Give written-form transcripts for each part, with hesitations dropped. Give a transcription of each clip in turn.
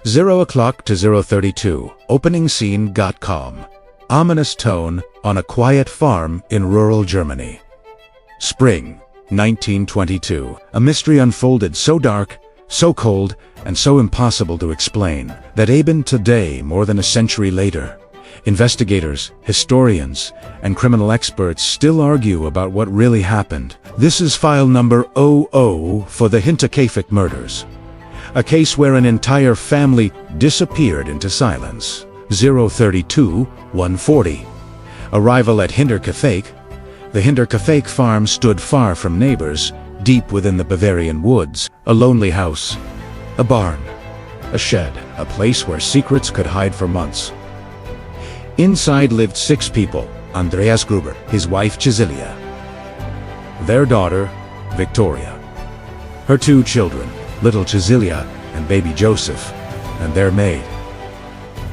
0 o'clock to 0:32. Opening scene got calm. Ominous tone on a quiet farm in rural Germany. Spring, 1922. A mystery unfolded so dark, so cold, and so impossible to explain that even today, more than a century later, investigators, historians, and criminal experts still argue about what really happened. This is file number 00 for the Hinterkaifeck murders. A case where an entire family disappeared into silence. 032-140. Arrival at Hinterkaifeck. The Hinterkaifeck farm stood far from neighbors, deep within the Bavarian woods. A lonely house, a barn, a shed, a place where secrets could hide for months. Inside lived 6 people: Andreas Gruber, his wife Cecilia, their daughter Viktoria, her 2 children, little Cecilia and baby Joseph, and their maid.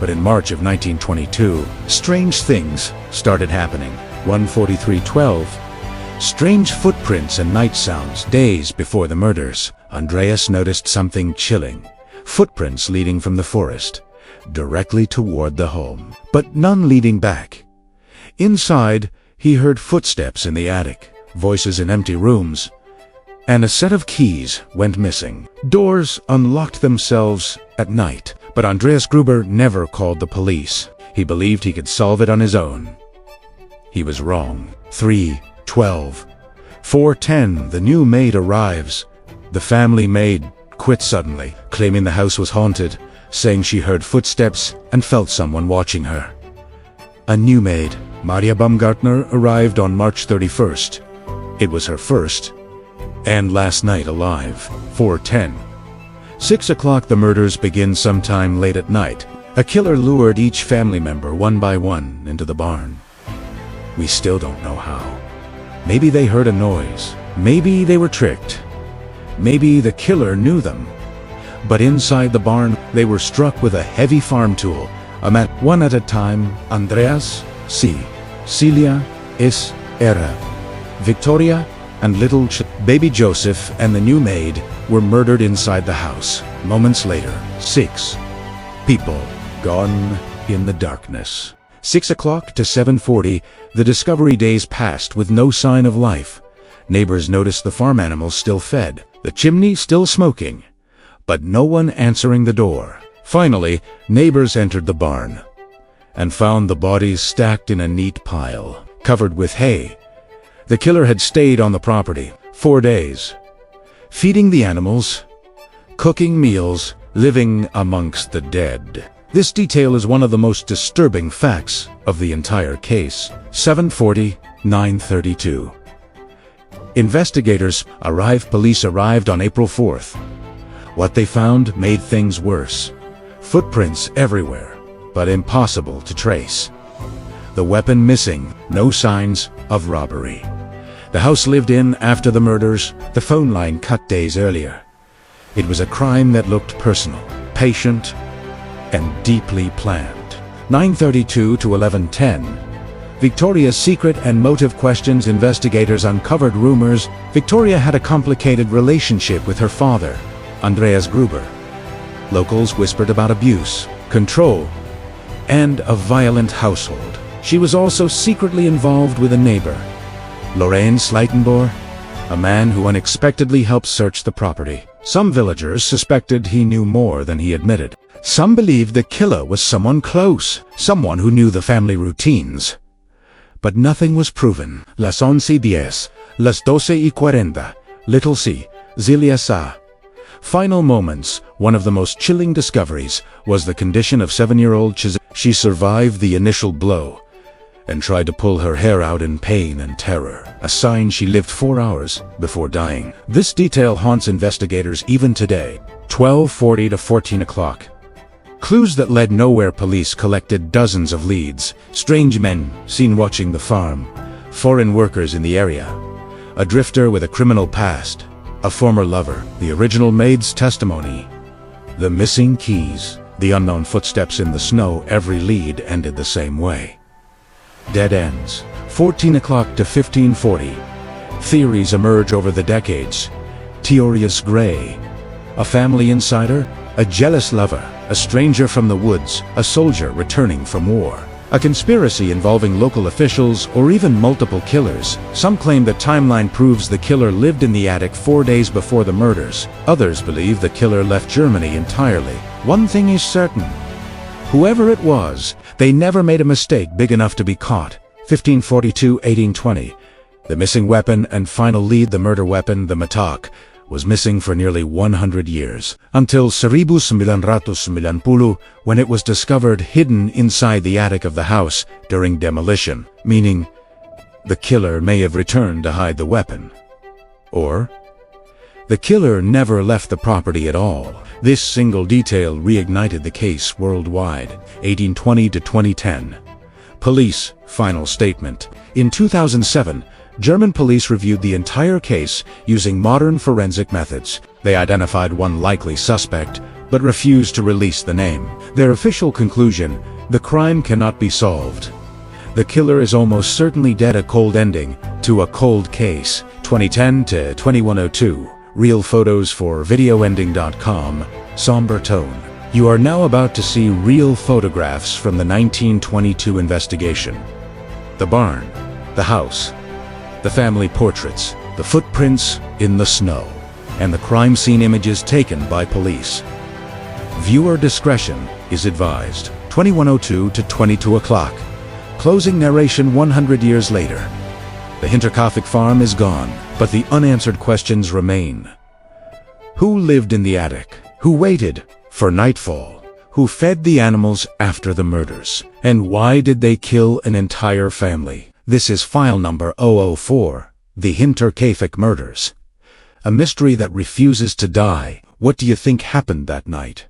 But in March of 1922, strange things started happening. 1:43:12. Strange footprints and night sounds. Days before the murders, Andreas noticed something chilling. Footprints leading from the forest, directly toward the home, but none leading back. Inside, he heard footsteps in the attic, voices in empty rooms, and a set of keys went missing. Doors unlocked themselves at night, but Andreas Gruber never called the police. He believed he could solve it on his own. He was wrong. 3:12. 4:10, the new maid arrives. The family maid quit suddenly, claiming the house was haunted, saying she heard footsteps and felt someone watching her. A new maid, Maria Baumgartner, arrived on March 31st. It was her first and last night alive. 4:10. 6 o'clock, the murders begin sometime late at night. A killer lured each family member one by one into the barn. We still don't know how. Maybe they heard a noise. Maybe they were tricked. Maybe the killer knew them. But inside the barn, they were struck with a heavy farm tool. One at a time. Andreas, C. Celia, S. Era. Viktoria, and little baby Joseph and the new maid were murdered inside the house. Moments later, 6 people gone in the darkness. 6 o'clock to 7:40, the discovery days passed with no sign of life. Neighbors noticed the farm animals still fed, the chimney still smoking, but no one answering the door. Finally, neighbors entered the barn and found the bodies stacked in a neat pile, covered with hay. The killer had stayed on the property 4 days, feeding the animals, cooking meals, living amongst the dead. This detail is one of the most disturbing facts of the entire case. 7:40, 9:32. Investigators arrived. Police arrived on April 4th. What they found made things worse. Footprints everywhere, but impossible to trace. The weapon missing, no signs of robbery. The house lived in after the murders, the phone line cut days earlier. It was a crime that looked personal, patient, and deeply planned. 9:32 to 11:10. Viktoria's secret and motive questions. Investigators uncovered rumors Viktoria had a complicated relationship with her father, Andreas Gruber. Locals whispered about abuse, control, and a violent household. She was also secretly involved with a neighbor, Lorenz Sleitenboer, a man who unexpectedly helped search the property. Some villagers suspected he knew more than he admitted. Some believed the killer was someone close, someone who knew the family routines. But nothing was proven. Las 11:10, las 12:40, little C, Celia Sa. Final moments. One of the most chilling discoveries was the condition of 7-year-old Cecilia. She survived the initial blow and tried to pull her hair out in pain and terror, a sign she lived 4 hours before dying. This detail haunts investigators even today. 12:40 to 14 o'clock. Clues that led nowhere. Police collected dozens of leads. Strange men seen watching the farm, foreign workers in the area, a drifter with a criminal past, a former lover, the original maid's testimony, the missing keys, the unknown footsteps in the snow. Every lead ended the same way. Dead ends. 14 o'clock to 15:40. Theories emerge over the decades. Teorius Gray, a family insider, A jealous lover, a stranger from the woods, a soldier returning from war. A conspiracy involving local officials or even multiple killers. Some claim the timeline proves the killer lived in the attic 4 days before the murders. Others believe the killer left Germany entirely. One thing is certain. Whoever it was, they never made a mistake big enough to be caught. 1542-1820. The missing weapon and final lead, the murder weapon, the matak, was missing for nearly 100 years, until 1990 when it was discovered hidden inside the attic of the house during demolition, meaning the killer may have returned to hide the weapon. Or the killer never left the property at all. This single detail reignited the case worldwide. 1820 to 2010. Police final statement. In 2007, German police reviewed the entire case using modern forensic methods. They identified one likely suspect, but refused to release the name. Their official conclusion: the crime cannot be solved. The killer is almost certainly dead. A cold ending to a cold case. 2010 to 2102. Real photos for videoending.com. Somber tone. You are now about to see real photographs from the 1922 investigation. The barn, the house, the family portraits, the footprints in the snow, and the crime scene images taken by police. Viewer discretion is advised. 2102 to 22 o'clock. Closing narration 100 years later. The Hinterkaifeck farm is gone, but the unanswered questions remain. Who lived in the attic? Who waited for nightfall? Who fed the animals after the murders? And why did they kill an entire family? This is file number 004, the Hinterkaifeck murders. A mystery that refuses to die. What do you think happened that night?